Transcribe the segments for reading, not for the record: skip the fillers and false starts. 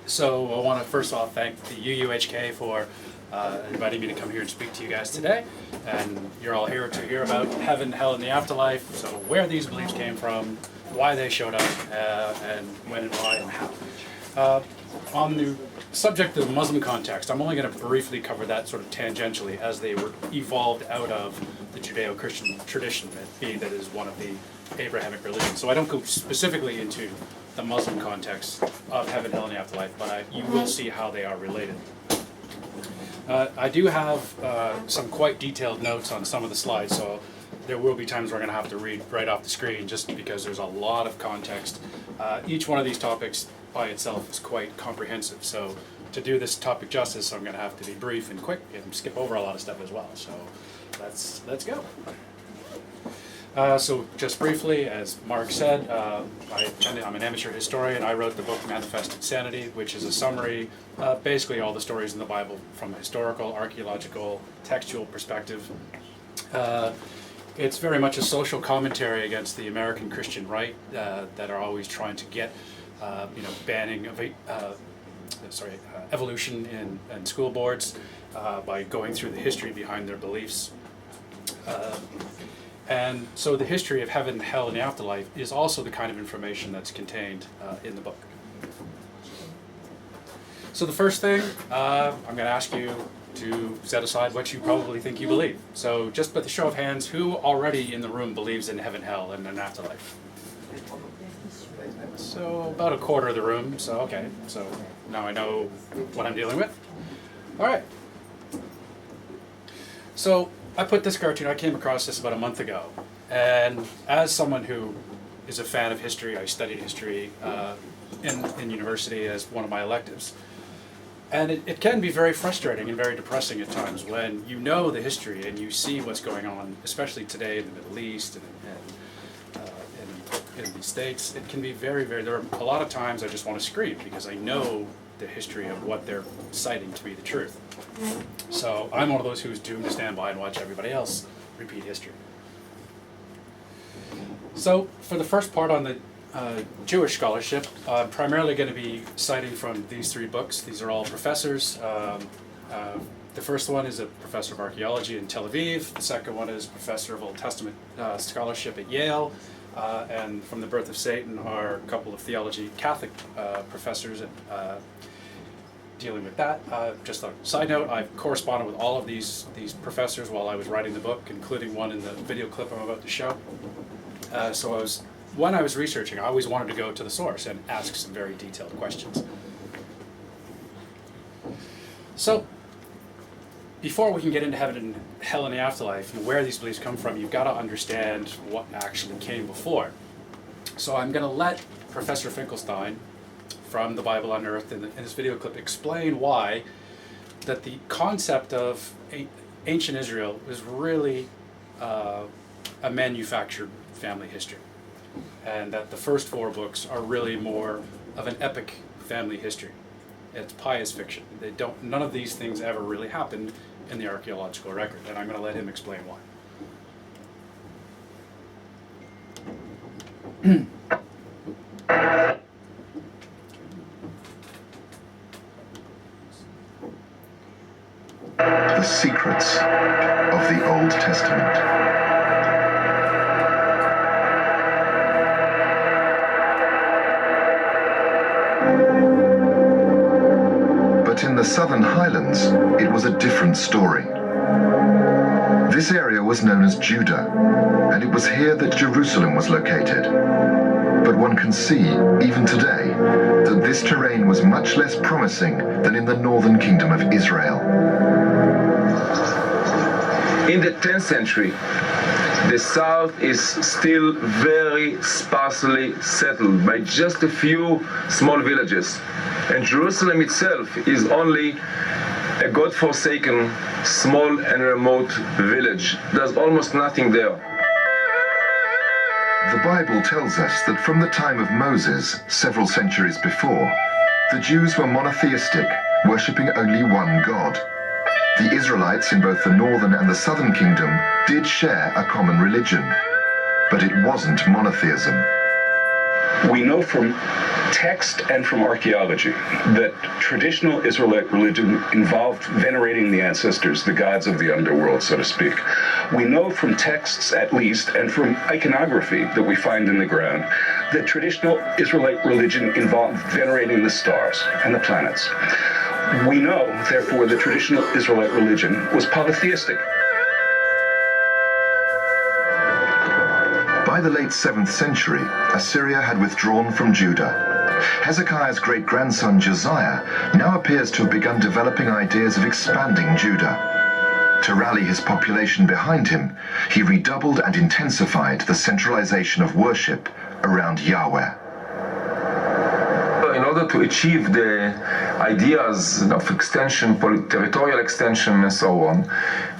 So I want to first of all thank the UUHK for inviting me to come here and speak to you guys today. And you're all here to hear about heaven, hell, and the afterlife, so where these beliefs came from, why they showed up, and when and why and how. On the subject of the Muslim context, I'm only going to briefly cover that sort of tangentially as they were evolved out of the Judeo-Christian tradition, being that is one of the Abrahamic religions. So I don't go specifically into the Muslim context of heaven, hell, and the afterlife, but you will see how they are related. I do have some quite detailed notes on some of the slides, so there will be times where I'm going to have to read right off the screen just because there's a lot of context. Each one of these topics by itself is quite comprehensive, so to do this topic justice, I'm going to have to be brief and quick and skip over a lot of stuff as well. So let's go. So just briefly, as Mark said, I'm an amateur historian. I wrote the book Manifest Insanity, which is a summary, basically all the stories in the Bible from a historical, archaeological, textual perspective. It's very much a social commentary against the American Christian right that are always trying to get, banning of evolution in school boards by going through the history behind their beliefs. And so the history of heaven, hell, and the afterlife is also the kind of information that's contained in the book. So the first thing, I'm going to ask you to set aside what you probably think you believe. So just by the show of hands, who already in the room believes in heaven, hell, and an afterlife? So about a quarter of the room, so okay. So now I know what I'm dealing with. All right. So I put this cartoon, I came across this about a month ago, and as someone who is a fan of history, I studied history in university as one of my electives, and it can be very frustrating and very depressing at times when you know the history and you see what's going on, especially today in the Middle East and in the States. It can be very, very, there are a lot of times I just want to scream because I know the history of what they're citing to be the truth. So I'm one of those who's doomed to stand by and watch everybody else repeat history. So for the first part on the Jewish scholarship, I'm primarily going to be citing from these three books. These are all professors. The first one is a professor of archaeology in Tel Aviv. The second one is professor of Old Testament scholarship at Yale. And from The Birth of Satan are a couple of theology Catholic professors dealing with that. Just a side note, I've corresponded with all of these professors while I was writing the book, including one in the video clip I'm about to show. So when I was researching, I always wanted to go to the source and ask some very detailed questions. So before we can get into heaven and hell and the afterlife and where these beliefs come from, you've got to understand what actually came before. So I'm going to let Professor Finkelstein from the Bible Unearthed in this video clip explain why that the concept of ancient Israel was really a manufactured family history, and that the first four books are really more of an epic family history. It's pious fiction. None of these things ever really happened in the archaeological record, and I'm going to let him explain why. The secrets of the Old Testament. But in the southern highlands, it was a different story. This area was known as Judah, and it was here that Jerusalem was located. But one can see, even today, that this terrain was much less promising than in the northern kingdom of Israel. In the 10th century, the south is still very sparsely settled by just a few small villages. And Jerusalem itself is only a God-forsaken, small and remote village. There's almost nothing there. The Bible tells us that from the time of Moses, several centuries before, the Jews were monotheistic, worshipping only one God. The Israelites in both the northern and the southern kingdom did share a common religion, but it wasn't monotheism. We know from text and from archaeology that traditional Israelite religion involved venerating the ancestors, the gods of the underworld, so to speak. We know from texts, at least, and from iconography that we find in the ground, that traditional Israelite religion involved venerating the stars and the planets. We know, therefore, that traditional Israelite religion was polytheistic. By the late 7th century, Assyria had withdrawn from Judah. Hezekiah's great-grandson Josiah now appears to have begun developing ideas of expanding Judah. To rally his population behind him, he redoubled and intensified the centralization of worship around Yahweh. In order to achieve the ideas of extension, territorial extension, and so on,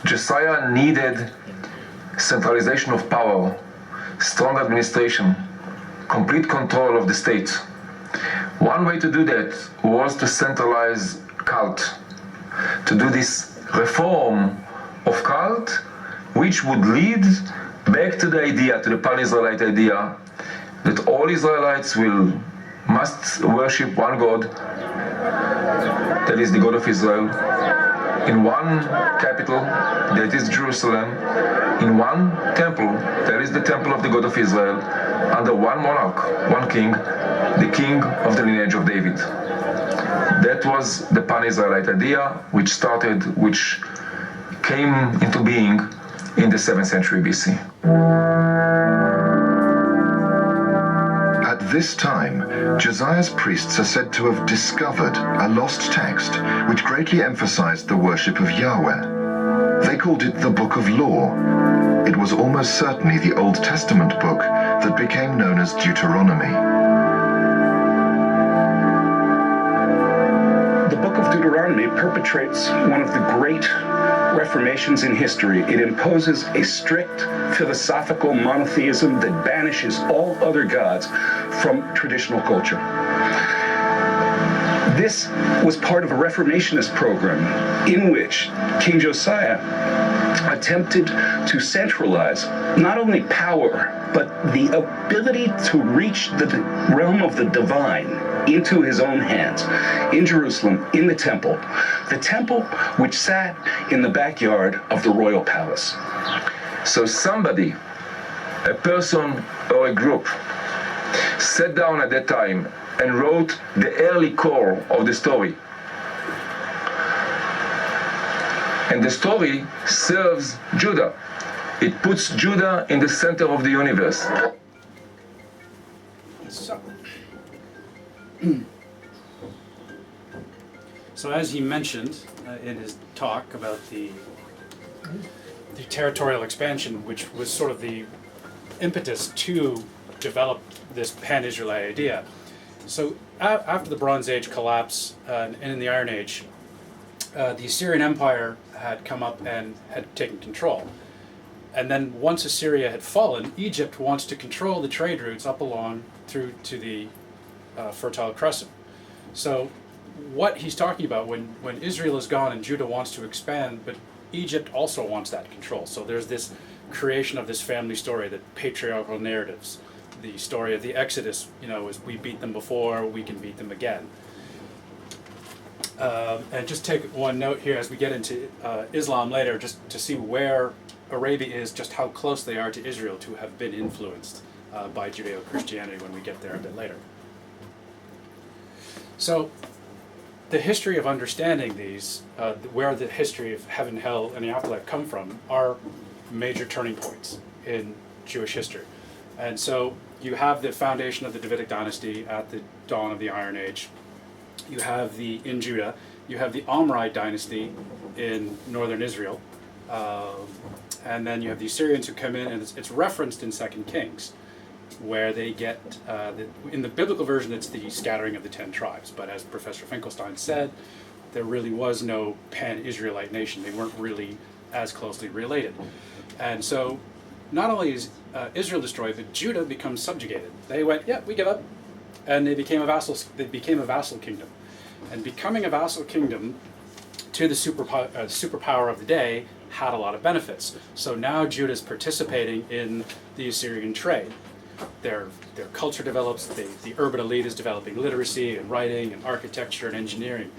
Josiah needed centralization of power, strong administration, complete control of the state. One way to do that was to centralize cult, to do this reform of cult, which would lead back to the idea, to the pan-Israelite idea, that all Israelites must worship one God, that is the God of Israel, in one capital, that is Jerusalem, in one temple, that is the temple of the God of Israel, under one monarch, one king, the king of the lineage of David. That was the pan-Israelite idea, which came into being in the 7th century BC. At this time, Josiah's priests are said to have discovered a lost text which greatly emphasized the worship of Yahweh. They called it the Book of Law. It was almost certainly the Old Testament book that became known as Deuteronomy. The book of Deuteronomy perpetrates one of the great reformations in history. It imposes a strict philosophical monotheism that banishes all other gods from traditional culture. This was part of a reformationist program in which King Josiah attempted to centralize not only power, but the ability to reach the realm of the divine into his own hands, in Jerusalem, in the temple which sat in the backyard of the royal palace. So somebody, a person or a group, sat down at that time and wrote the early core of the story. And the story serves Judah. It puts Judah in the center of the universe. So as he mentioned in his talk about the territorial expansion, which was sort of the impetus to develop this pan-Israelite idea. So after the Bronze Age collapse and in the Iron Age, the Assyrian Empire had come up and had taken control. And then once Assyria had fallen, Egypt wants to control the trade routes up along through to the Fertile Crescent. So what he's talking about, when Israel is gone and Judah wants to expand, but Egypt also wants that control. So there's this creation of this family story, the patriarchal narratives, the story of the Exodus, is we beat them before, we can beat them again. And just take one note here as we get into Islam later, just to see where Arabia is, just how close they are to Israel to have been influenced by Judeo-Christianity when we get there a bit later. So the history of understanding these, where the history of heaven, hell, and the afterlife come from, are major turning points in Jewish history. And so you have the foundation of the Davidic dynasty at the dawn of the Iron Age. You have in Judah, you have the Omride dynasty in northern Israel. And then you have the Assyrians who come in, and it's referenced in 2 Kings, where they get, in the biblical version, it's the scattering of the 10 tribes. But as Professor Finkelstein said, there really was no pan-Israelite nation. They weren't really as closely related. And so not only is Israel destroyed, but Judah becomes subjugated. They went, yeah, we give up. And they became a vassal kingdom. And becoming a vassal kingdom to the superpower of the day had a lot of benefits. So now Judah is participating in the Assyrian trade. their culture develops, the urban elite is developing literacy and writing and architecture and engineering.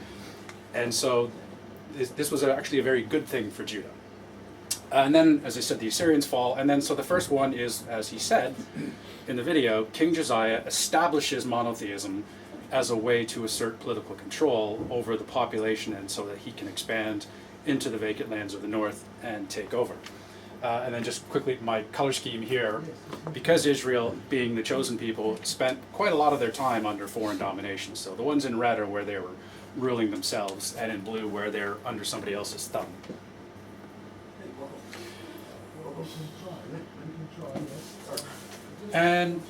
And so this was actually a very good thing for Judah. And then, as I said, the Assyrians fall, and then so the first one is, as he said in the video, King Josiah establishes monotheism as a way to assert political control over the population, and so that he can expand into the vacant lands of the north and take over. And then just quickly, my color scheme here, because Israel, being the chosen people, spent quite a lot of their time under foreign domination. So the ones in red are where they were ruling themselves, and in blue where they're under somebody else's thumb. And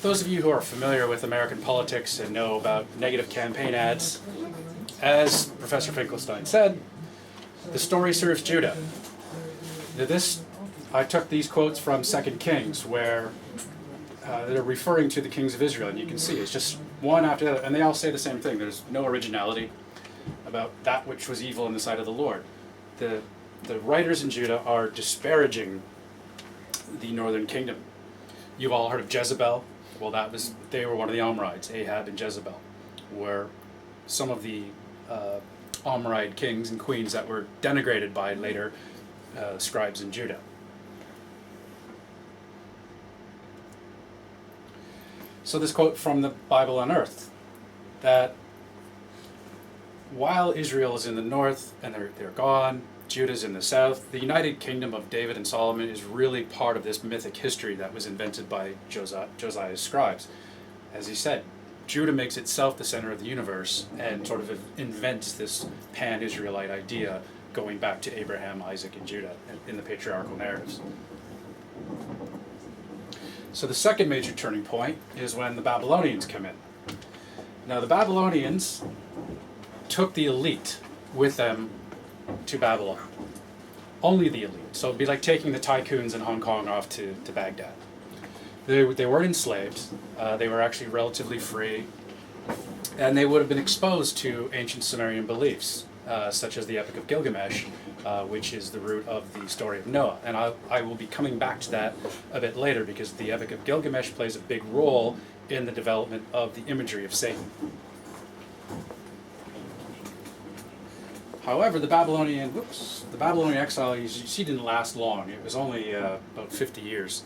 those of you who are familiar with American politics and know about negative campaign ads, as Professor Finkelstein said, the story serves Judah. I took these quotes from 2 Kings, where they're referring to the kings of Israel, and you can see it's just one after the other, and they all say the same thing. There's no originality about that which was evil in the sight of the Lord. The writers in Judah are disparaging the northern kingdom. You've all heard of Jezebel. Well, they were one of the Amorites. Ahab and Jezebel were some of the Amorite kings and queens that were denigrated by later scribes in Judah. So this quote from the Bible on Earth, that while Israel is in the north and they're gone, Judah's in the south, the United Kingdom of David and Solomon is really part of this mythic history that was invented by Josiah's scribes. As he said, Judah makes itself the center of the universe and sort of invents this pan-Israelite idea going back to Abraham, Isaac, and Judah in the patriarchal narratives. So the second major turning point is when the Babylonians come in. Now the Babylonians took the elite with them to Babylon. Only the elite. So it'd be like taking the tycoons in Hong Kong off to Baghdad. They weren't enslaved. They were actually relatively free. And they would have been exposed to ancient Sumerian beliefs, such as the Epic of Gilgamesh, which is the root of the story of Noah. And I will be coming back to that a bit later, because the Epic of Gilgamesh plays a big role in the development of the imagery of Satan. However, the Babylonian exile, you see, didn't last long. It was only about 50 years.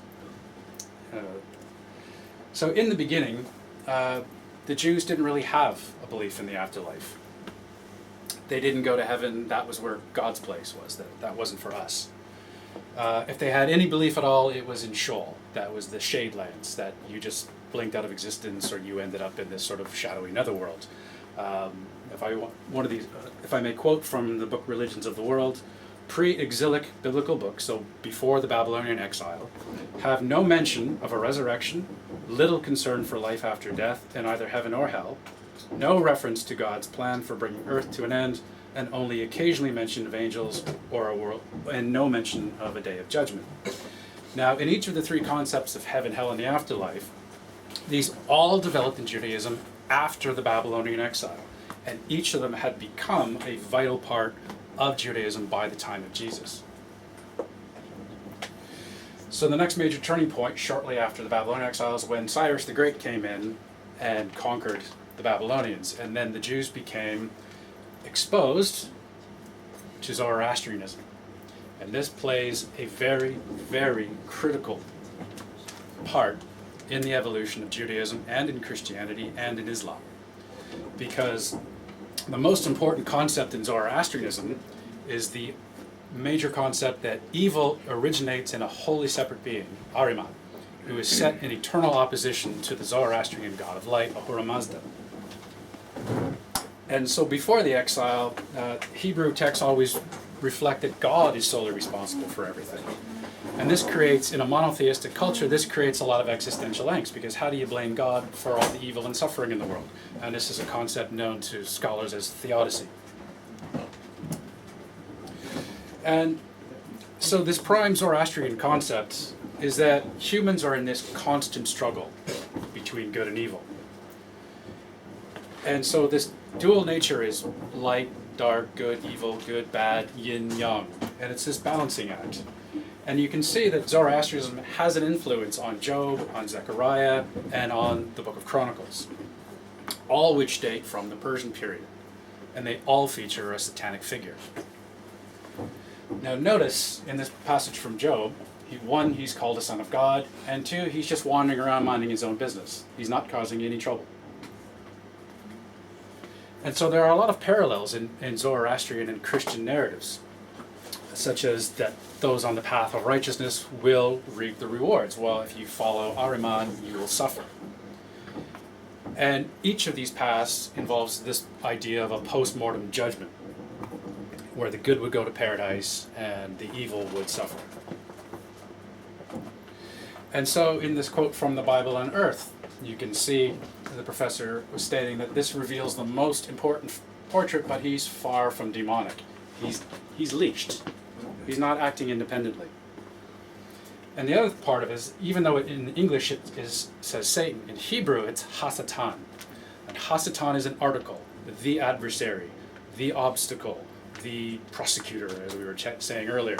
So in the beginning, the Jews didn't really have a belief in the afterlife. They didn't go to heaven. That was where God's place was. That wasn't for us. If they had any belief at all, it was in Sheol. That was the shade lands that you just blinked out of existence, or you ended up in this sort of shadowy netherworld. If I may quote from the book Religions of the World, pre-exilic biblical books, so before the Babylonian exile, have no mention of a resurrection, little concern for life after death in either heaven or hell, no reference to God's plan for bringing earth to an end, and only occasionally mention of angels or a world, and no mention of a day of judgment. Now, in each of the three concepts of heaven, hell, and the afterlife, these all developed in Judaism after the Babylonian exile, and each of them had become a vital part of Judaism by the time of Jesus. So the next major turning point shortly after the Babylonian exile is when Cyrus the Great came in and conquered the Babylonians, and then the Jews became exposed to Zoroastrianism. And this plays a very, very critical part in the evolution of Judaism and in Christianity and in Islam. Because the most important concept in Zoroastrianism is the major concept that evil originates in a wholly separate being, Ahriman, who is set in eternal opposition to the Zoroastrian god of light, Ahura Mazda. And so before the exile, Hebrew texts always reflect that God is solely responsible for everything. And this creates, in a monotheistic culture, this creates a lot of existential angst, because how do you blame God for all the evil and suffering in the world? And this is a concept known to scholars as theodicy. And so this prime Zoroastrian concept is that humans are in this constant struggle between good and evil. And so this dual nature is light, dark, good, evil, good, bad, yin, yang. And it's this balancing act. And you can see that Zoroastrianism has an influence on Job, on Zechariah, and on the Book of Chronicles, all which date from the Persian period. And they all feature a satanic figure. Now notice in this passage from Job, one, he's called a son of God, and two, he's just wandering around minding his own business. He's not causing any trouble. And so there are a lot of parallels in Zoroastrian and Christian narratives, such as that those on the path of righteousness will reap the rewards, while if you follow Ahriman, you will suffer. And each of these paths involves this idea of a post-mortem judgment, where the good would go to paradise and the evil would suffer. And so in this quote from the Bible on Earth, you can see the professor was stating that this reveals the most important portrait, but he's far from demonic. He's leashed. He's not acting independently. And the other part of it is, even though in English it says Satan, in Hebrew it's Hasatan. And Hasatan is an article, the adversary, the obstacle, the prosecutor, as we were saying earlier.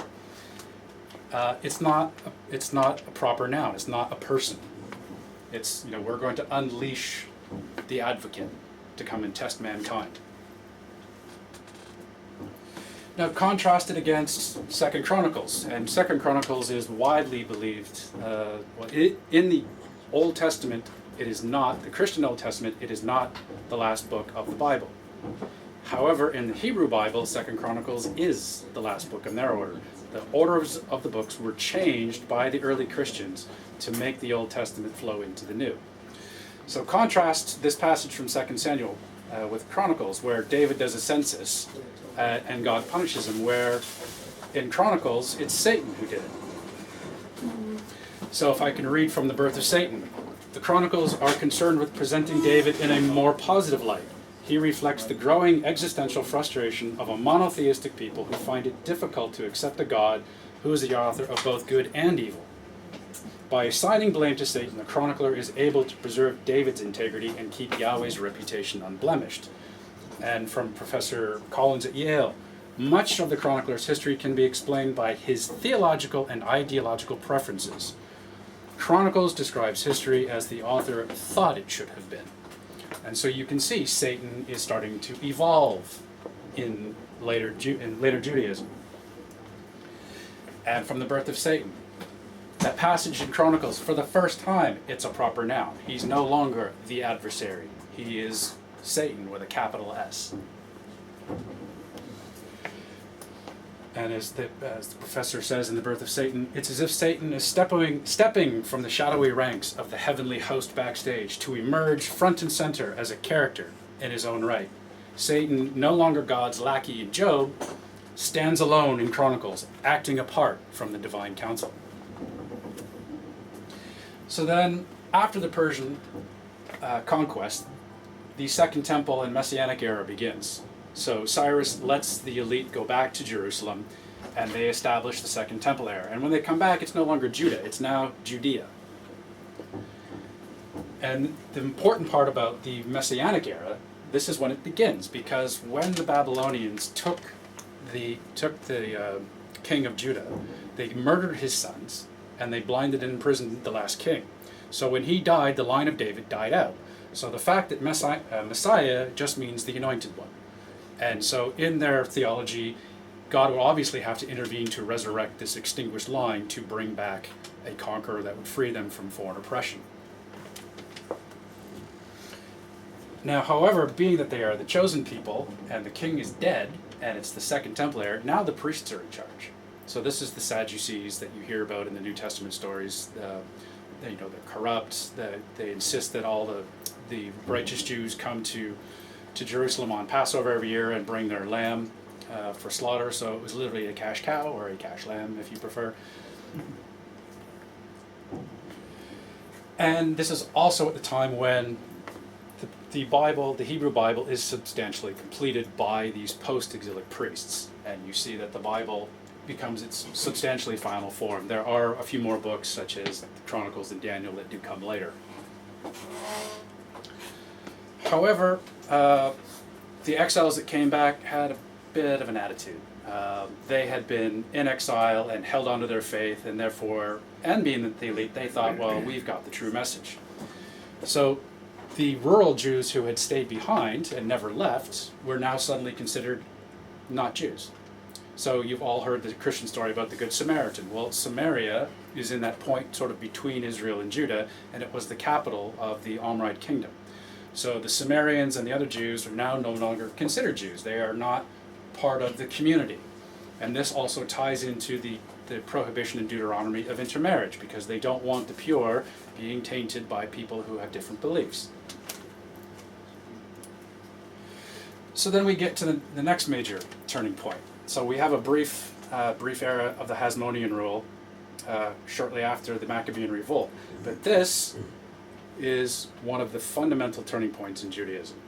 It's not a proper noun. It's not a person. It's, we're going to unleash the advocate to come and test mankind. Now contrast it against 2 Chronicles, and 2 Chronicles is widely believed. In the Old Testament, it is not, the Christian Old Testament, it is not the last book of the Bible. However, in the Hebrew Bible, 2 Chronicles is the last book in their order. The orders of the books were changed by the early Christians to make the Old Testament flow into the New. So contrast this passage from 2 Samuel with Chronicles, where David does a census and God punishes him, where in Chronicles it's Satan who did it. So if I can read from the birth of Satan, the Chronicles are concerned with presenting David in a more positive light. He reflects the growing existential frustration of a monotheistic people who find it difficult to accept a God who is the author of both good and evil. By assigning blame to Satan, the chronicler is able to preserve David's integrity and keep Yahweh's reputation unblemished. And from Professor Collins at Yale, much of the chronicler's history can be explained by his theological and ideological preferences. Chronicles describes history as the author thought it should have been. And so you can see Satan is starting to evolve in later Judaism. And from the birth of Satan, that passage in Chronicles, for the first time, it's a proper noun. He's no longer the adversary. He is Satan with a capital S. And as the professor says in The Birth of Satan, it's as if Satan is stepping from the shadowy ranks of the heavenly host backstage to emerge front and center as a character in his own right. Satan, no longer God's lackey in Job, stands alone in Chronicles, acting apart from the divine council. So then, after the Persian conquest, the Second Temple and Messianic era begins. So Cyrus lets the elite go back to Jerusalem, and they establish the Second Temple era. And when they come back, it's no longer Judah, it's now Judea. And the important part about the Messianic era, this is when it begins, because when the Babylonians took the king of Judah, they murdered his sons, and they blinded and imprisoned the last king. So when he died, the line of David died out. So the fact that Messiah just means the anointed one. And so in their theology, God will obviously have to intervene to resurrect this extinguished line to bring back a conqueror that would free them from foreign oppression. Now, however, being that they are the chosen people, and the king is dead, and it's the Second Temple era, now the priests are in charge. So this is the Sadducees that you hear about in the New Testament stories. They're corrupt. They insist that all the righteous Jews come to Jerusalem on Passover every year and bring their lamb for slaughter. So it was literally a cash cow, or a cash lamb, if you prefer. And this is also at the time when the Bible, the Hebrew Bible, is substantially completed by these post-exilic priests. And you see that the Bible becomes its substantially final form. There are a few more books, such as the Chronicles and Daniel, that do come later. However, the exiles that came back had a bit of an attitude. They had been in exile and held onto their faith, and therefore, and being the elite, they thought, well, we've got the true message. So the rural Jews who had stayed behind and never left were now suddenly considered not Jews. So you've all heard the Christian story about the Good Samaritan. Well, Samaria is in that point sort of between Israel and Judah, and it was the capital of the Amorite kingdom. So the Samaritans and the other Jews are now no longer considered Jews. They are not part of the community. And this also ties into the prohibition in Deuteronomy of intermarriage, because they don't want the pure being tainted by people who have different beliefs. So then we get to the next major turning point. So we have a brief era of the Hasmonean rule shortly after the Maccabean Revolt. But this is one of the fundamental turning points in Judaism.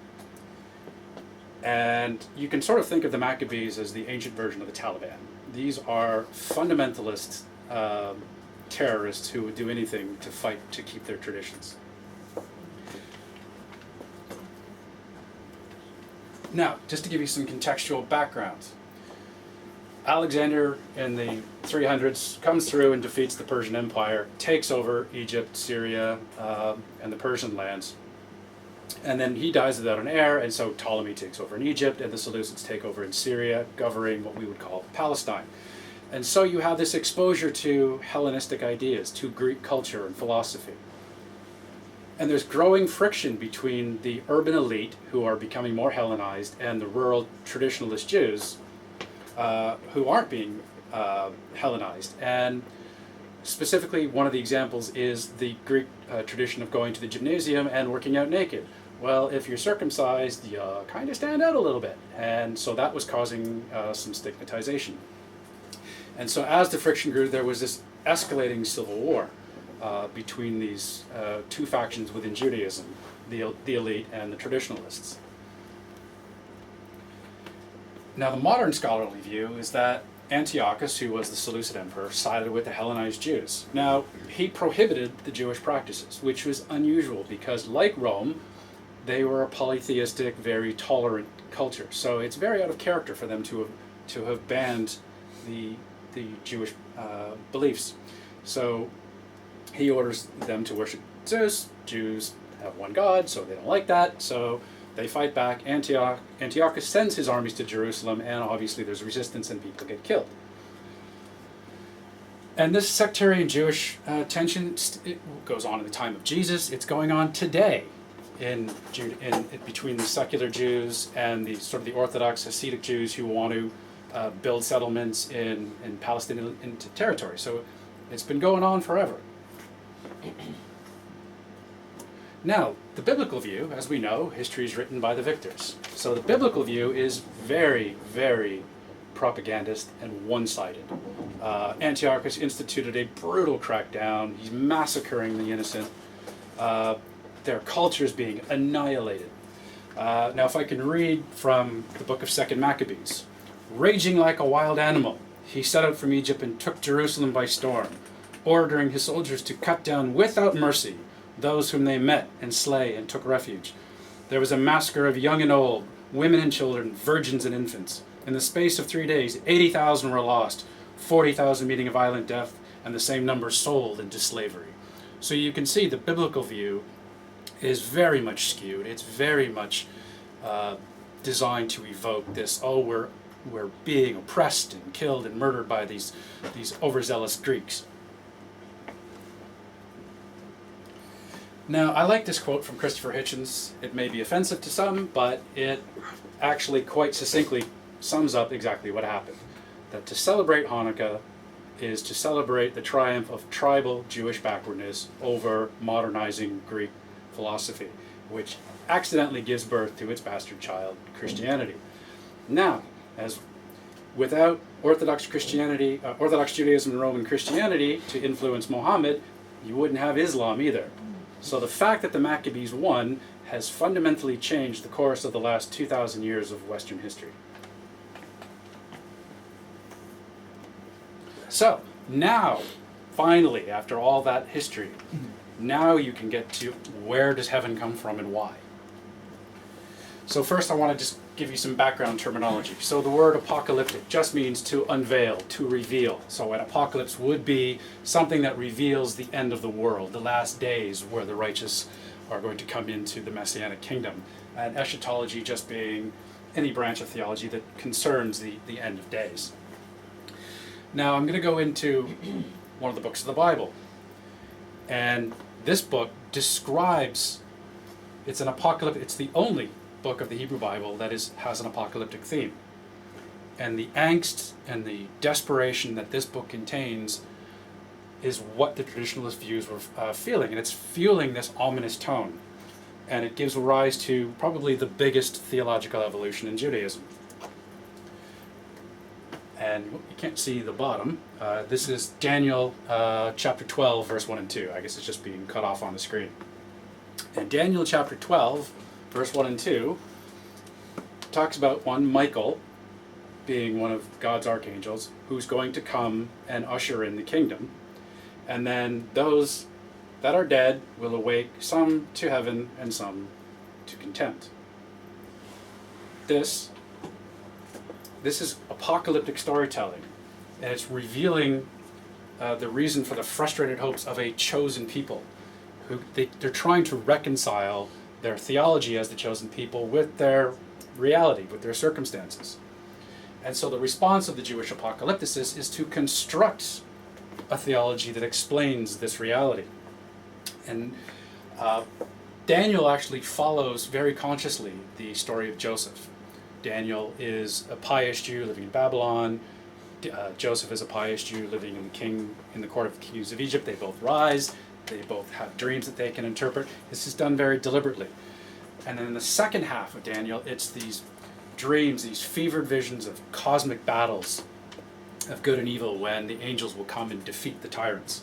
And you can sort of think of the Maccabees as the ancient version of the Taliban. These are fundamentalist terrorists who would do anything to fight to keep their traditions. Now, just to give you some contextual background, Alexander in the 300s comes through and defeats the Persian Empire, takes over Egypt, Syria, and the Persian lands. And then he dies without an heir, and so Ptolemy takes over in Egypt, and the Seleucids take over in Syria, governing what we would call Palestine. And so you have this exposure to Hellenistic ideas, to Greek culture and philosophy. And there's growing friction between the urban elite, who are becoming more Hellenized, and the rural traditionalist Jews, who aren't being Hellenized. And specifically, one of the examples is the Greek tradition of going to the gymnasium and working out naked. Well, if you're circumcised, you kind of stand out a little bit. And so that was causing some stigmatization. And so as the friction grew, there was this escalating civil war between these two factions within Judaism, the elite and the traditionalists. Now, the modern scholarly view is that Antiochus, who was the Seleucid emperor, sided with the Hellenized Jews. Now, he prohibited the Jewish practices, which was unusual because, like Rome, they were a polytheistic, very tolerant culture. So it's very out of character for them to have banned the Jewish beliefs. So he orders them to worship Zeus. Jews have one God, so they don't like that. So they fight back. Antiochus sends his armies to Jerusalem, and obviously there's resistance and people get killed. And this sectarian Jewish tension it goes on in the time of Jesus. It's going on today between the secular Jews and the sort of the Orthodox Hasidic Jews who want to build settlements in Palestinian territory. So it's been going on forever. Now, the biblical view, as we know, history is written by the victors. So the biblical view is very, very propagandist and one-sided. Antiochus instituted a brutal crackdown. He's massacring the innocent. Their culture is being annihilated. Now, if I can read from the book of 2 Maccabees. Raging like a wild animal, he set out from Egypt and took Jerusalem by storm, ordering his soldiers to cut down without mercy those whom they met and slay and took refuge. There was a massacre of young and old, women and children, virgins and infants. In the space of 3 days, 80,000 were lost, 40,000 meeting a violent death, and the same number sold into slavery. So you can see the biblical view is very much skewed. It's very much designed to evoke this, we're being oppressed and killed and murdered by these overzealous Greeks. Now, I like this quote from Christopher Hitchens. It may be offensive to some, but it actually quite succinctly sums up exactly what happened. That to celebrate Hanukkah is to celebrate the triumph of tribal Jewish backwardness over modernizing Greek philosophy, which accidentally gives birth to its bastard child, Christianity. Now, as without Orthodox Christianity, Orthodox Judaism and Roman Christianity to influence Mohammad, you wouldn't have Islam either. So the fact that the Maccabees won has fundamentally changed the course of the last 2,000 years of Western history. So now, finally, after all that history, now you can get to where does heaven come from and why. So first I want to just give you some background terminology. So the word apocalyptic just means to unveil, to reveal. So an apocalypse would be something that reveals the end of the world, the last days where the righteous are going to come into the Messianic kingdom. And eschatology just being any branch of theology that concerns the end of days. Now I'm going to go into one of the books of the Bible. And this book describes, it's the only book of the Hebrew Bible that has an apocalyptic theme. And the angst and the desperation that this book contains is what the traditionalist views were feeling. And it's fueling this ominous tone. And it gives rise to probably the biggest theological evolution in Judaism. And you can't see the bottom. This is Daniel chapter 12, verse 1 and 2. I guess it's just being cut off on the screen. And Daniel chapter 12, verse 1 and 2, talks about one, Michael, being one of God's archangels, who's going to come and usher in the kingdom. And then those that are dead will awake, some to heaven and some to contempt. This is apocalyptic storytelling, and it's revealing the reason for the frustrated hopes of a chosen people. They're trying to reconcile their theology as the chosen people with their reality, with their circumstances. And so the response of the Jewish apocalypticists is to construct a theology that explains this reality. And Daniel actually follows very consciously the story of Joseph. Daniel is a pious Jew living in Babylon. Joseph is a pious Jew living in the court of the kings of Egypt. They both rise. They both have dreams that they can interpret. This is done very deliberately. And then in the second half of Daniel, it's these dreams, these fevered visions of cosmic battles of good and evil when the angels will come and defeat the tyrants.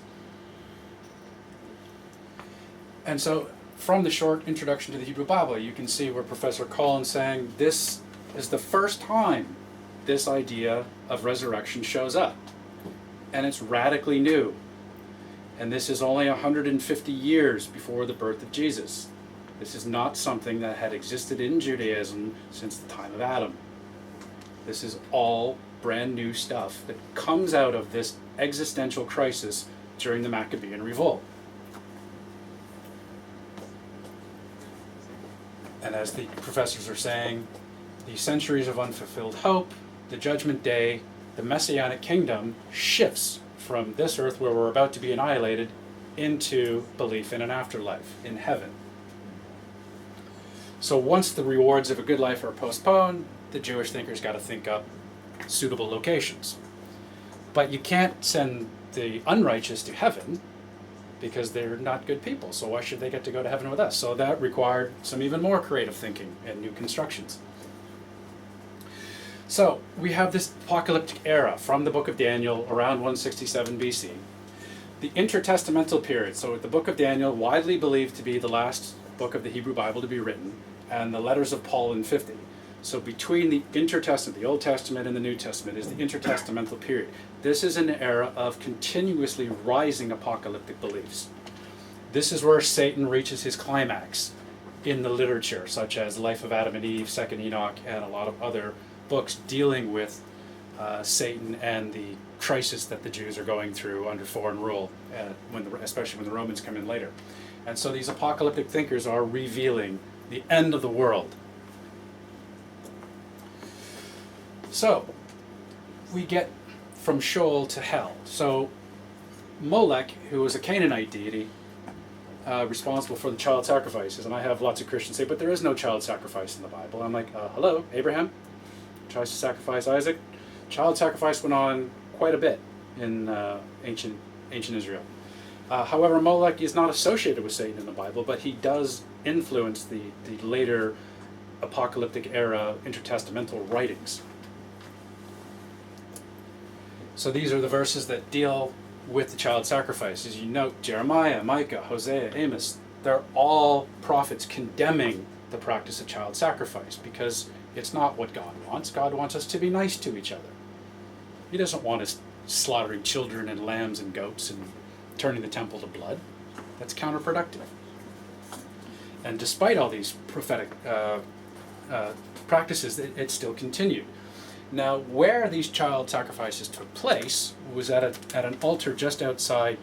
And so from the short introduction to the Hebrew Bible, you can see where Professor Cullen's saying this is the first time this idea of resurrection shows up. And it's radically new. And this is only 150 years before the birth of Jesus. This is not something that had existed in Judaism since the time of Adam. This is all brand new stuff that comes out of this existential crisis during the Maccabean Revolt. And as the professors are saying, the centuries of unfulfilled hope, the judgment day, the Messianic kingdom shifts from this earth where we're about to be annihilated into belief in an afterlife, in heaven. So once the rewards of a good life are postponed, the Jewish thinkers got to think up suitable locations. But you can't send the unrighteous to heaven because they're not good people. So why should they get to go to heaven with us? So that required some even more creative thinking and new constructions. So we have this apocalyptic era from the book of Daniel around 167 BC. The intertestamental period, so the book of Daniel, widely believed to be the last book of the Hebrew Bible to be written, and the letters of Paul in 50. So between the intertestament, the Old Testament and the New Testament, is the intertestamental period. This is an era of continuously rising apocalyptic beliefs. This is where Satan reaches his climax in the literature, such as Life of Adam and Eve, Second Enoch, and a lot of other books dealing with Satan and the crisis that the Jews are going through under foreign rule, especially when the Romans come in later. And so these apocalyptic thinkers are revealing the end of the world. So we get from Sheol to hell. So Molech, who was a Canaanite deity, responsible for the child sacrifices, and I have lots of Christians say, but there is no child sacrifice in the Bible. I'm like, hello, Abraham tries to sacrifice Isaac. Child sacrifice went on quite a bit in ancient Israel. However, Molech is not associated with Satan in the Bible, but he does influence the later apocalyptic era intertestamental writings. So these are the verses that deal with the child sacrifice. As you note, Jeremiah, Micah, Hosea, Amos, they're all prophets condemning the practice of child sacrifice because it's not what God wants. God wants us to be nice to each other. He doesn't want us slaughtering children and lambs and goats and turning the temple to blood. That's counterproductive. And despite all these prophetic practices, it still continued. Now, where these child sacrifices took place was at an altar just outside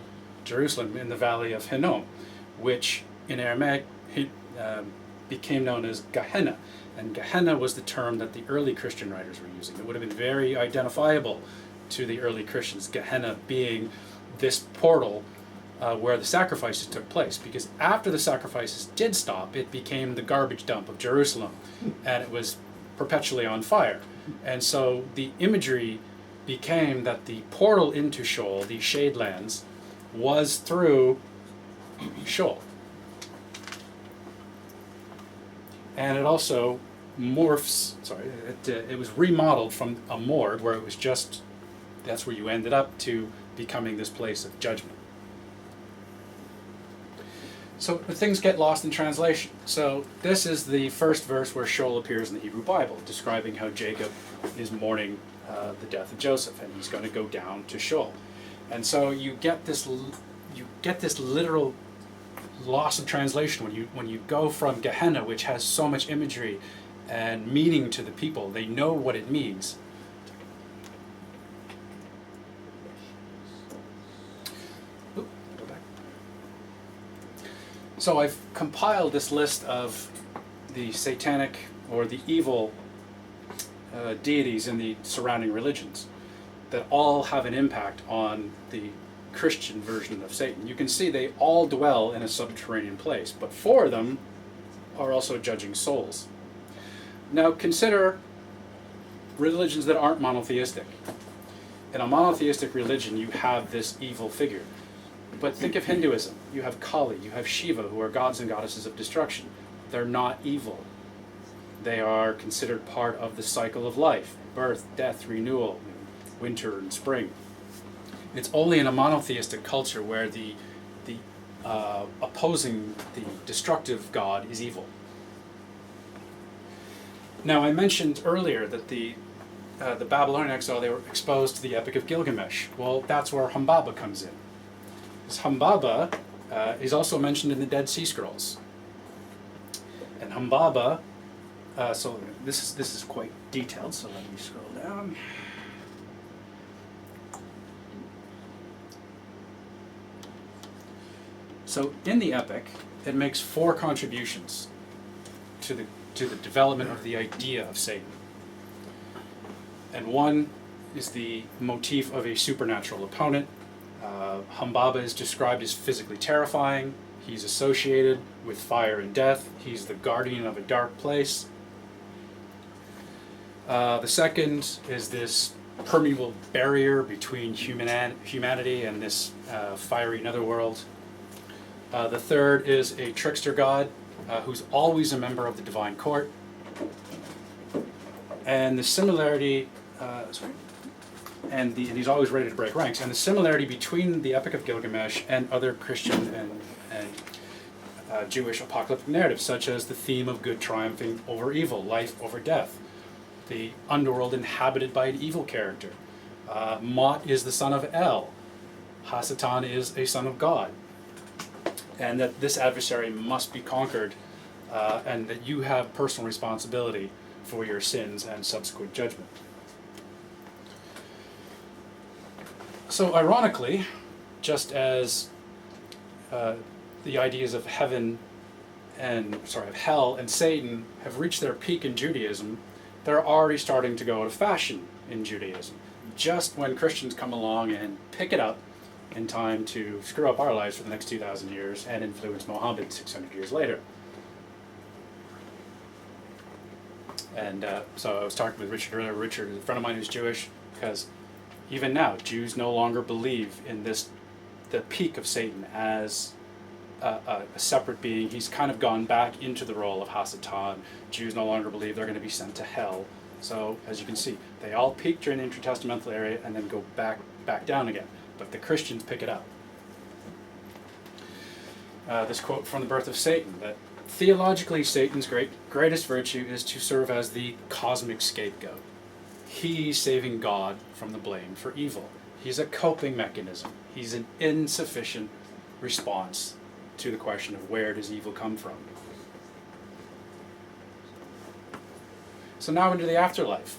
Jerusalem in the valley of Hinnom, which in Aramaic became known as Gehenna. And Gehenna was the term that the early Christian writers were using. It would have been very identifiable to the early Christians, Gehenna being this portal where the sacrifices took place. Because after the sacrifices did stop, it became the garbage dump of Jerusalem, and it was perpetually on fire. And so the imagery became that the portal into Sheol, the shade lands, was through Sheol. And it also morphs, it was remodeled from a morgue where it was just, that's where you ended up, to becoming this place of judgment. So things get lost in translation. So this is the first verse where Sheol appears in the Hebrew Bible, describing how Jacob is mourning the death of Joseph, and he's going to go down to Sheol. And so you get this literal loss of translation when you go from Gehenna, which has so much imagery and meaning to the people. They know what it means. Go back. So I've compiled this list of the satanic or the evil deities in the surrounding religions that all have an impact on the Christian version of Satan. You can see they all dwell in a subterranean place, but 4 of them are also judging souls. Now consider religions that aren't monotheistic. In a monotheistic religion, you have this evil figure. But think of Hinduism. You have Kali, you have Shiva, who are gods and goddesses of destruction. They're not evil. They are considered part of the cycle of life: birth, death, renewal, winter and spring. It's only in a monotheistic culture where the opposing the destructive god is evil. Now, I mentioned earlier that the Babylonian exile, they were exposed to the Epic of Gilgamesh. Well, that's where Humbaba comes in. This Humbaba is also mentioned in the Dead Sea Scrolls. And Humbaba, so this is quite detailed, so let me scroll down. So in the epic, it makes 4 contributions to the development of the idea of Satan. And one is the motif of a supernatural opponent. Humbaba is described as physically terrifying. He's associated with fire and death. He's the guardian of a dark place. The second is this permeable barrier between humanity and this fiery netherworld. The third is a trickster god who's always a member of the divine court. And the similarity, and he's always ready to break ranks. And the similarity between the Epic of Gilgamesh and other Christian and Jewish apocalyptic narratives, such as the theme of good triumphing over evil, life over death, the underworld inhabited by an evil character. Mot is the son of El. Hasatan is a son of God. And that this adversary must be conquered, and that you have personal responsibility for your sins and subsequent judgment. So ironically, just as the ideas of hell and Satan have reached their peak in Judaism, they're already starting to go out of fashion in Judaism. Just when Christians come along and pick it up in time to screw up our lives for the next 2,000 years and influence Mohammad 600 years later. And so I was talking with Richard earlier. Richard is a friend of mine who's Jewish, because even now, Jews no longer believe in the peak of Satan as a separate being. He's kind of gone back into the role of Hasatan. Jews no longer believe they're going to be sent to hell. So, as you can see, they all peak during the intertestamental era and then go back down again. But the Christians pick it up. This quote from The Birth of Satan, that theologically Satan's greatest virtue is to serve as the cosmic scapegoat. He's saving God from the blame for evil. He's a coping mechanism. He's an insufficient response to the question of where does evil come from. So now into the afterlife.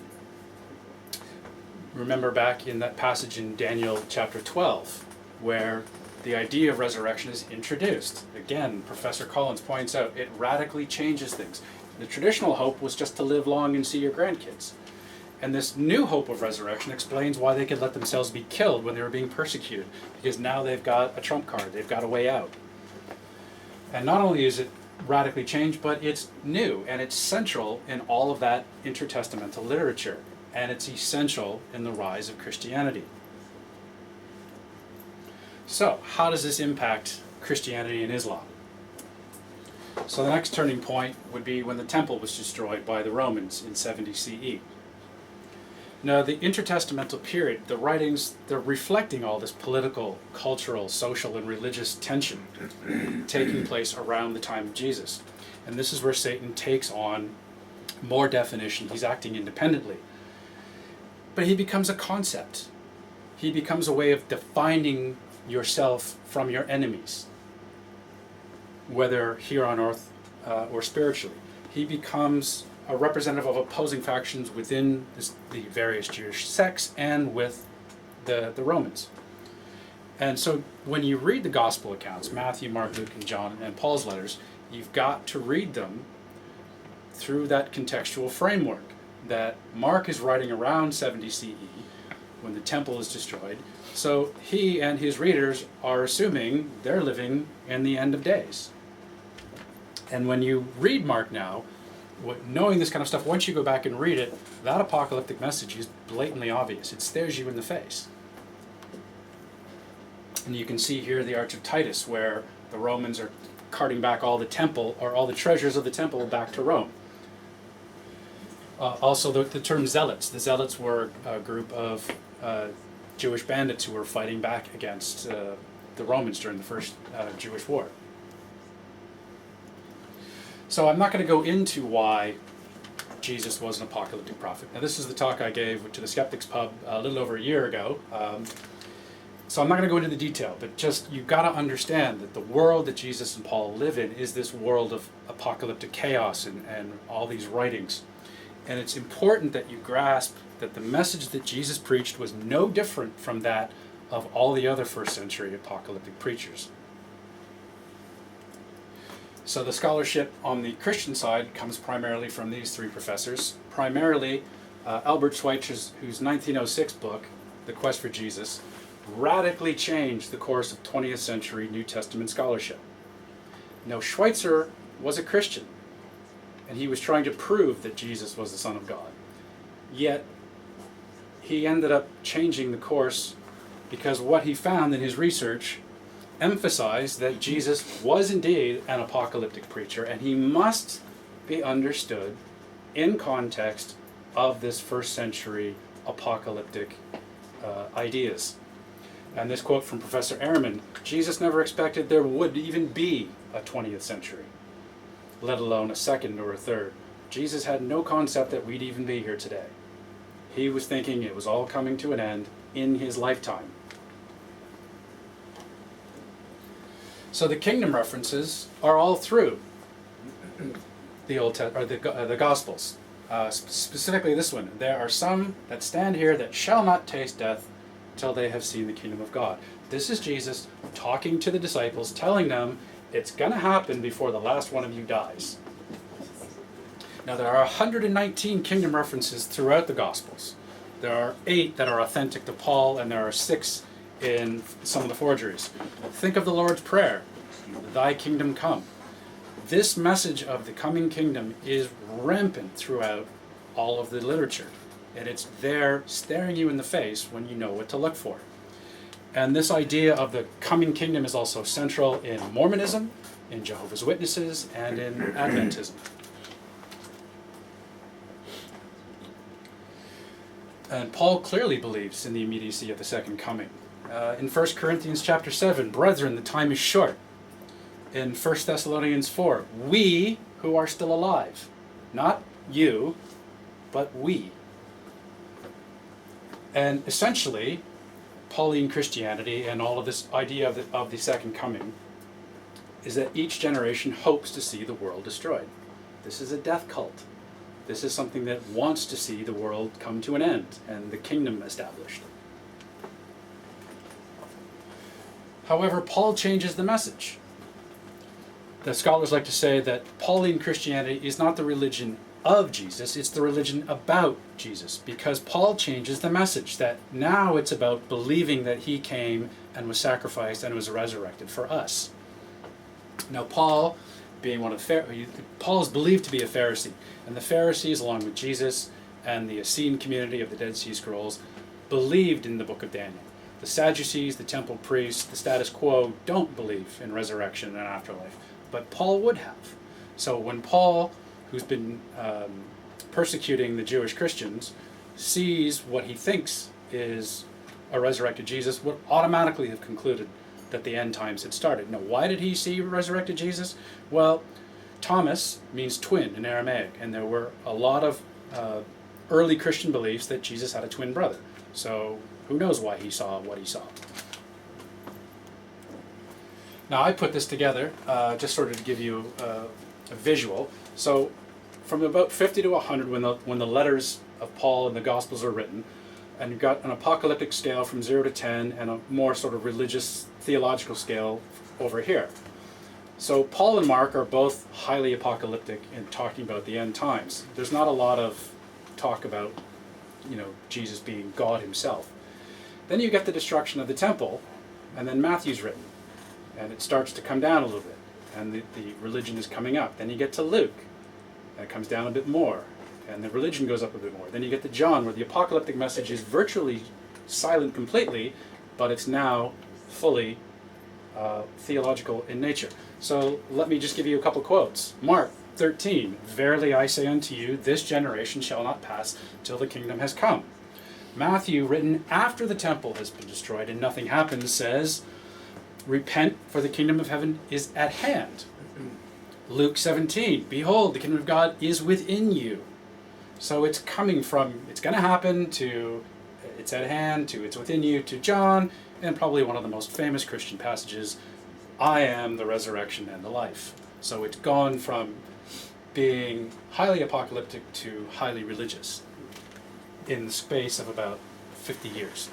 Remember back in that passage in Daniel chapter 12, where the idea of resurrection is introduced. Again, Professor Collins points out it radically changes things. The traditional hope was just to live long and see your grandkids. And this new hope of resurrection explains why they could let themselves be killed when they were being persecuted, because now they've got a trump card, they've got a way out. And not only is it radically changed, but it's new and it's central in all of that intertestamental literature, and it's essential in the rise of Christianity. So, how does this impact Christianity and Islam? So the next turning point would be when the temple was destroyed by the Romans in 70 CE. Now, the intertestamental period, the writings, they're reflecting all this political, cultural, social, and religious tension taking place around the time of Jesus. And this is where Satan takes on more definition. He's acting independently. But he becomes a concept. He becomes a way of defining yourself from your enemies, whether here on earth or spiritually. He becomes a representative of opposing factions within the various Jewish sects and with the Romans. And so when you read the gospel accounts, Matthew, Mark, Luke, and John, and Paul's letters, you've got to read them through that contextual framework that Mark is writing around 70 CE when the temple is destroyed. So he and his readers are assuming they're living in the end of days. And when you read Mark now, knowing this kind of stuff, once you go back and read it, that apocalyptic message is blatantly obvious. It stares you in the face. And you can see here the Arch of Titus, where the Romans are carting back all the temple, or all the treasures of the temple, back to Rome. Also, the term zealots. The zealots were a group of Jewish bandits who were fighting back against the Romans during the First Jewish War. So I'm not going to go into why Jesus was an apocalyptic prophet. Now, this is the talk I gave to the Skeptics Pub a little over a year ago. So I'm not going to go into the detail, but just you've got to understand that the world that Jesus and Paul live in is this world of apocalyptic chaos and all these writings. And it's important that you grasp that the message that Jesus preached was no different from that of all the other first century apocalyptic preachers. So the scholarship on the Christian side comes primarily from these three professors. Primarily, Albert Schweitzer's, whose 1906 book, The Quest for Jesus, radically changed the course of 20th century New Testament scholarship. Now, Schweitzer was a Christian, and he was trying to prove that Jesus was the Son of God. Yet, he ended up changing the course because what he found in his research emphasized that Jesus was indeed an apocalyptic preacher, and he must be understood in context of this first century apocalyptic ideas. And this quote from Professor Ehrman, Jesus never expected there would even be a 20th century, let alone a second or a third. Jesus had no concept that we'd even be here today. He was thinking it was all coming to an end in his lifetime. So the kingdom references are all through the Gospels. Specifically this one. There are some that stand here that shall not taste death till they have seen the kingdom of God. This is Jesus talking to the disciples, telling them it's going to happen before the last one of you dies. Now there are 119 kingdom references throughout the Gospels. There are 8 that are authentic to Paul, and there are 6 in some of the forgeries. Think of the Lord's Prayer, thy kingdom come. This message of the coming kingdom is rampant throughout all of the literature. And it's there staring you in the face when you know what to look for. And this idea of the coming kingdom is also central in Mormonism, in Jehovah's Witnesses, and in Adventism. And Paul clearly believes in the immediacy of the second coming. In 1 Corinthians chapter 7, brethren, the time is short. In 1 Thessalonians 4, we who are still alive, not you, but we. And essentially, Pauline Christianity and all of this idea of the second coming is that each generation hopes to see the world destroyed. This is a death cult. This is something that wants to see the world come to an end and the kingdom established. However, Paul changes the message. The scholars like to say that Pauline Christianity is not the religion of Jesus, it's the religion about Jesus, because Paul changes the message that now it's about believing that he came and was sacrificed and was resurrected for us. Now Paul, being one of Paul is believed to be a Pharisee, and the Pharisees, along with Jesus and the Essene community of the Dead Sea Scrolls, believed in the book of Daniel. The Sadducees, the temple priests, the status quo don't believe in resurrection and afterlife, but Paul would have. So when Paul, who's been persecuting the Jewish Christians, sees what he thinks is a resurrected Jesus, would automatically have concluded that the end times had started. Now, why did he see resurrected Jesus? Well, Thomas means twin in Aramaic, and there were a lot of early Christian beliefs that Jesus had a twin brother. So who knows why he saw what he saw. Now, I put this together just sort of to give you a visual. So from about 50 to 100, when the letters of Paul and the Gospels are written, and you've got an apocalyptic scale from 0 to 10 and a more sort of religious theological scale over here. So Paul and Mark are both highly apocalyptic in talking about the end times. There's not a lot of talk about, Jesus being God himself. Then you get the destruction of the temple, and then Matthew's written, and it starts to come down a little bit, and the religion is coming up. Then you get to Luke, and it comes down a bit more, and the religion goes up a bit more. Then you get to John, where the apocalyptic message is virtually silent completely, but it's now fully theological in nature. So let me just give you a couple quotes. Mark 13, "Verily I say unto you, this generation shall not pass till the kingdom has come." Matthew, written after the temple has been destroyed and nothing happens, says, "Repent, for the kingdom of heaven is at hand." Luke 17, "Behold, the kingdom of God is within you." So it's coming from, it's going to happen, to it's at hand, to it's within you, to John, and probably one of the most famous Christian passages, "I am the resurrection and the life." So it's gone from being highly apocalyptic to highly religious in the space of about 50 years.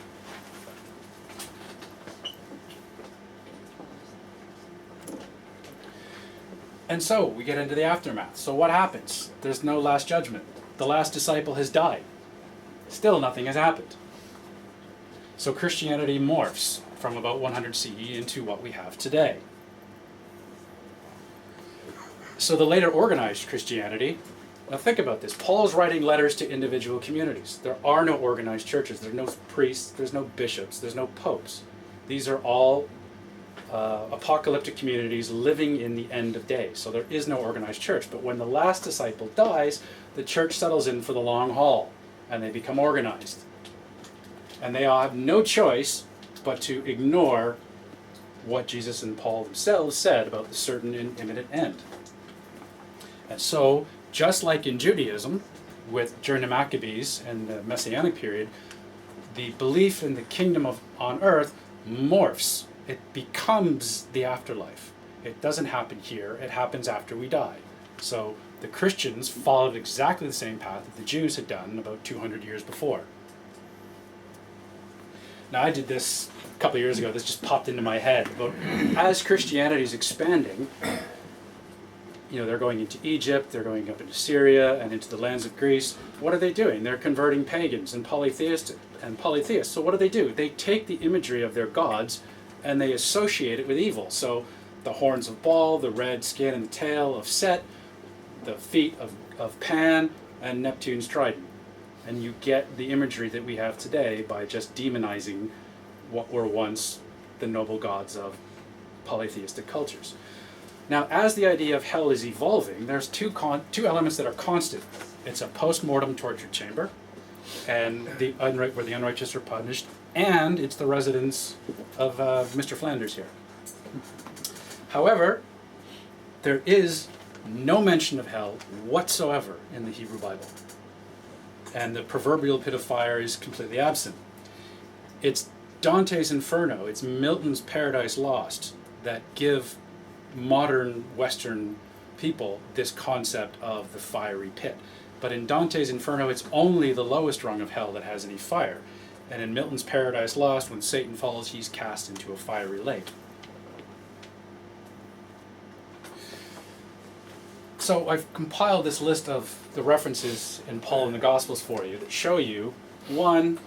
And so we get into the aftermath. So what happens? There's no last judgment. The last disciple has died. Still nothing has happened. So Christianity morphs from about 100 CE into what we have today. So the later organized Christianity, now think about this. Paul's writing letters to individual communities. There are no organized churches. There's no priests. There's no bishops. There's no popes. These are all apocalyptic communities living in the end of days. So there is no organized church. But when the last disciple dies, the church settles in for the long haul, and they become organized. And they all have no choice but to ignore what Jesus and Paul themselves said about the certain and imminent end. And so, just like in Judaism, during the Maccabees and the Messianic period, the belief in the kingdom on earth morphs. It becomes the afterlife. It doesn't happen here, it happens after we die. So the Christians followed exactly the same path that the Jews had done about 200 years before. Now I did this a couple of years ago, this just popped into my head. But as Christianity is expanding, they're going into Egypt, they're going up into Syria and into the lands of Greece. What are they doing? They're converting pagans and polytheists. So what do? They take the imagery of their gods and they associate it with evil. So the horns of Baal, the red skin and tail of Set, the feet of Pan, and Neptune's trident. And you get the imagery that we have today by just demonizing what were once the noble gods of polytheistic cultures. Now, as the idea of hell is evolving, there's two elements that are constant. It's a post-mortem torture chamber, and where the unrighteous are punished, and it's the residence of Mr. Flanders here. However, there is no mention of hell whatsoever in the Hebrew Bible, and the proverbial pit of fire is completely absent. It's Dante's Inferno, it's Milton's Paradise Lost that give modern Western people this concept of the fiery pit. But in Dante's Inferno, it's only the lowest rung of hell that has any fire. And in Milton's Paradise Lost, when Satan falls, he's cast into a fiery lake. So I've compiled this list of the references in Paul and the Gospels for you that show you, one,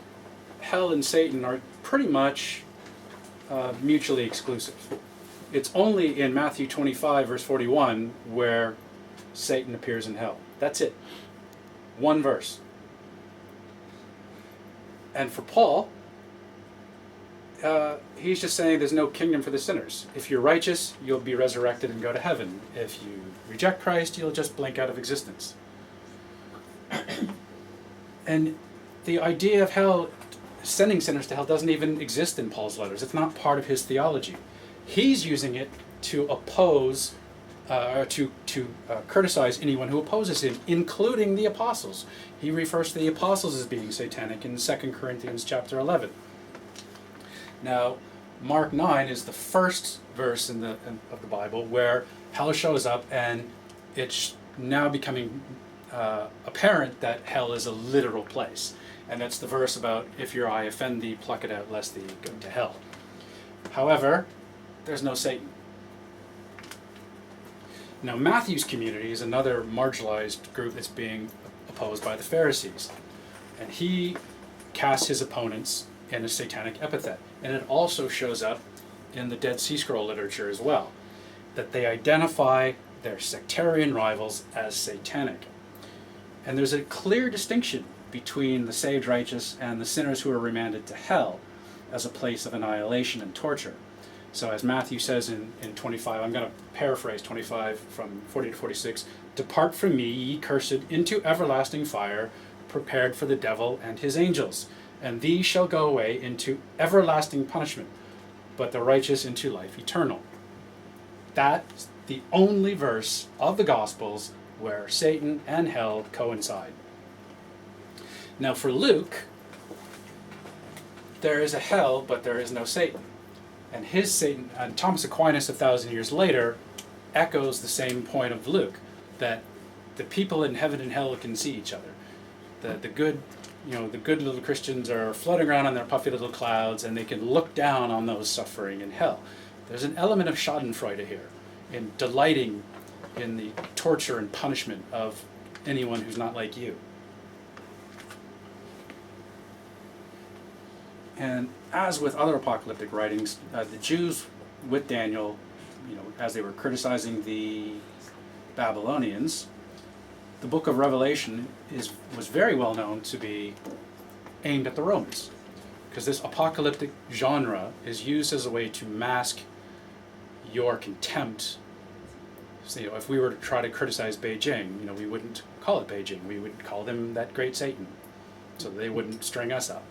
hell and Satan are pretty much mutually exclusive. It's only in Matthew 25, verse 41, where Satan appears in hell. That's it. One verse. And for Paul, he's just saying there's no kingdom for the sinners. If you're righteous, you'll be resurrected and go to heaven. If you reject Christ, you'll just blink out of existence. And the idea of hell, sending sinners to hell, doesn't even exist in Paul's letters. It's not part of his theology. He's using it to oppose, to criticize anyone who opposes him, including the apostles. He refers to the apostles as being satanic in 2 Corinthians chapter 11. Now, Mark 9 is the first verse of the Bible where hell shows up, and it's now becoming apparent that hell is a literal place. And that's the verse about, if your eye offend thee, pluck it out, lest thee go to hell. However, there's no Satan. Now, Matthew's community is another marginalized group that's being opposed by the Pharisees. And he casts his opponents in a satanic epithet. And it also shows up in the Dead Sea Scroll literature as well, that they identify their sectarian rivals as satanic. And there's a clear distinction between the saved righteous and the sinners who are remanded to hell as a place of annihilation and torture. So as Matthew says in 25, I'm going to paraphrase 25 from 40 to 46, "Depart from me, ye cursed, into everlasting fire, prepared for the devil and his angels. And these shall go away into everlasting punishment, but the righteous into life eternal." That's the only verse of the Gospels where Satan and hell coincide. Now for Luke, there is a hell, but there is no Satan. And his Satan, and Thomas Aquinas 1,000 years later, echoes the same point of Luke, that the people in heaven and hell can see each other. The good little Christians are floating around on their puffy little clouds, and they can look down on those suffering in hell. There's an element of schadenfreude here, in delighting in the torture and punishment of anyone who's not like you. And as with other apocalyptic writings, the Jews with Daniel, as they were criticizing the Babylonians, the book of Revelation was very well known to be aimed at the Romans, because this apocalyptic genre is used as a way to mask your contempt. So, if we were to try to criticize Beijing, we wouldn't call it Beijing. We would call them that great Satan, so they wouldn't string us up.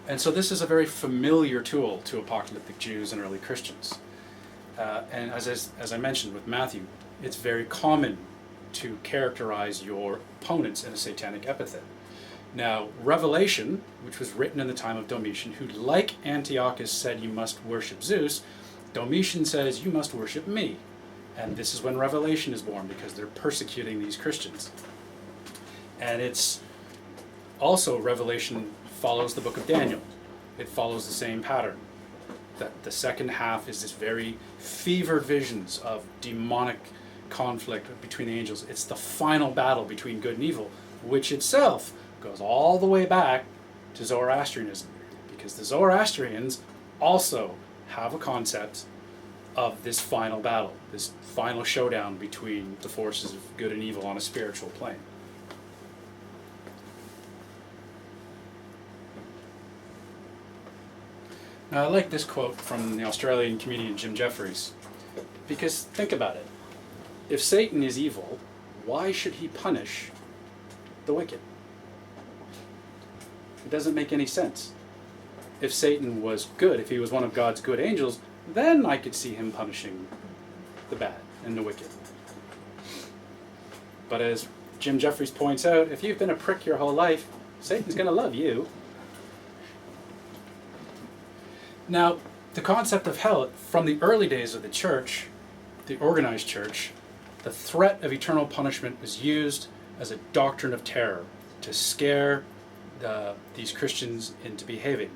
And so this is a very familiar tool to apocalyptic Jews and early Christians. And as I mentioned with Matthew, it's very common to characterize your opponents in a satanic epithet. Now, Revelation, which was written in the time of Domitian, who, like Antiochus, said you must worship Zeus, Domitian says you must worship me. And this is when Revelation is born, because they're persecuting these Christians. And it's also, Revelation follows the book of Daniel. It follows the same pattern. That the second half is this very fevered visions of demonic conflict between the angels. It's the final battle between good and evil, which itself goes all the way back to Zoroastrianism, because the Zoroastrians also have a concept of this final battle, this final showdown between the forces of good and evil on a spiritual plane. Now, I like this quote from the Australian comedian Jim Jeffries, because think about it. If Satan is evil, why should he punish the wicked? It doesn't make any sense. If Satan was good, if he was one of God's good angels, then I could see him punishing the bad and the wicked. But as Jim Jeffries points out, if you've been a prick your whole life, Satan's going to love you. Now, the concept of hell, from the early days of the church, the organized church, the threat of eternal punishment was used as a doctrine of terror to scare these Christians into behaving.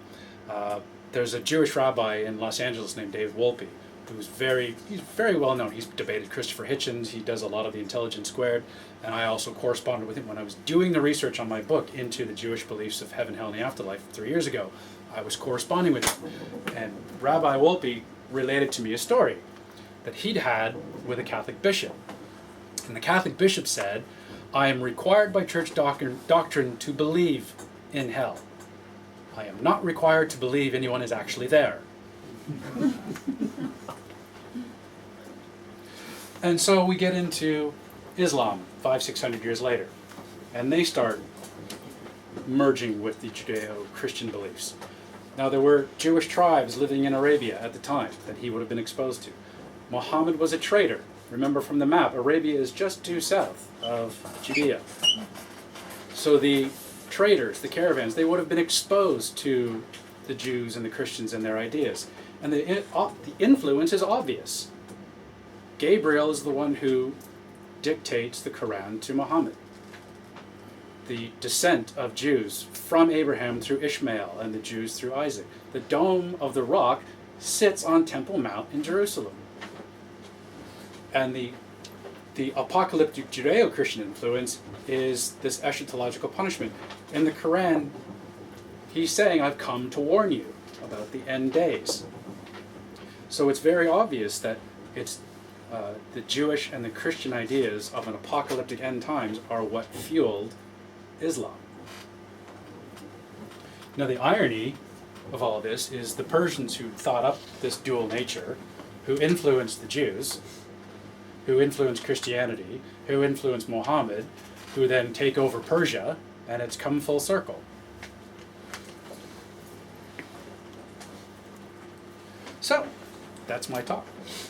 There's a Jewish rabbi in Los Angeles named Dave Wolpe, he's very well known. He's debated Christopher Hitchens. He does a lot of the Intelligence Squared, and I also corresponded with him when I was doing the research on my book into the Jewish beliefs of heaven, hell, and the afterlife 3 years ago. I was corresponding with him, and Rabbi Wolpe related to me a story that he'd had with a Catholic bishop. And the Catholic bishop said, "I am required by church doctrine to believe in hell. I am not required to believe anyone is actually there." And so we get into Islam 500-600 years later, and they start merging with the Judeo-Christian beliefs. Now, there were Jewish tribes living in Arabia at the time that he would have been exposed to. Muhammad was a traitor. Remember from the map, Arabia is just due south of Judea. So the traders, the caravans, they would have been exposed to the Jews and the Christians and their ideas. And the influence is obvious. Gabriel is the one who dictates the Quran to Muhammad. The descent of Jews from Abraham through Ishmael and the Jews through Isaac. The Dome of the Rock sits on Temple Mount in Jerusalem. And the apocalyptic Judeo-Christian influence is this eschatological punishment. In the Quran, he's saying, "I've come to warn you about the end days." So it's very obvious that it's the Jewish and the Christian ideas of an apocalyptic end times are what fueled Islam. Now, the irony of all this is the Persians who thought up this dual nature, who influenced the Jews, who influenced Christianity, who influenced Mohammad, who then take over Persia, and it's come full circle. So, that's my talk.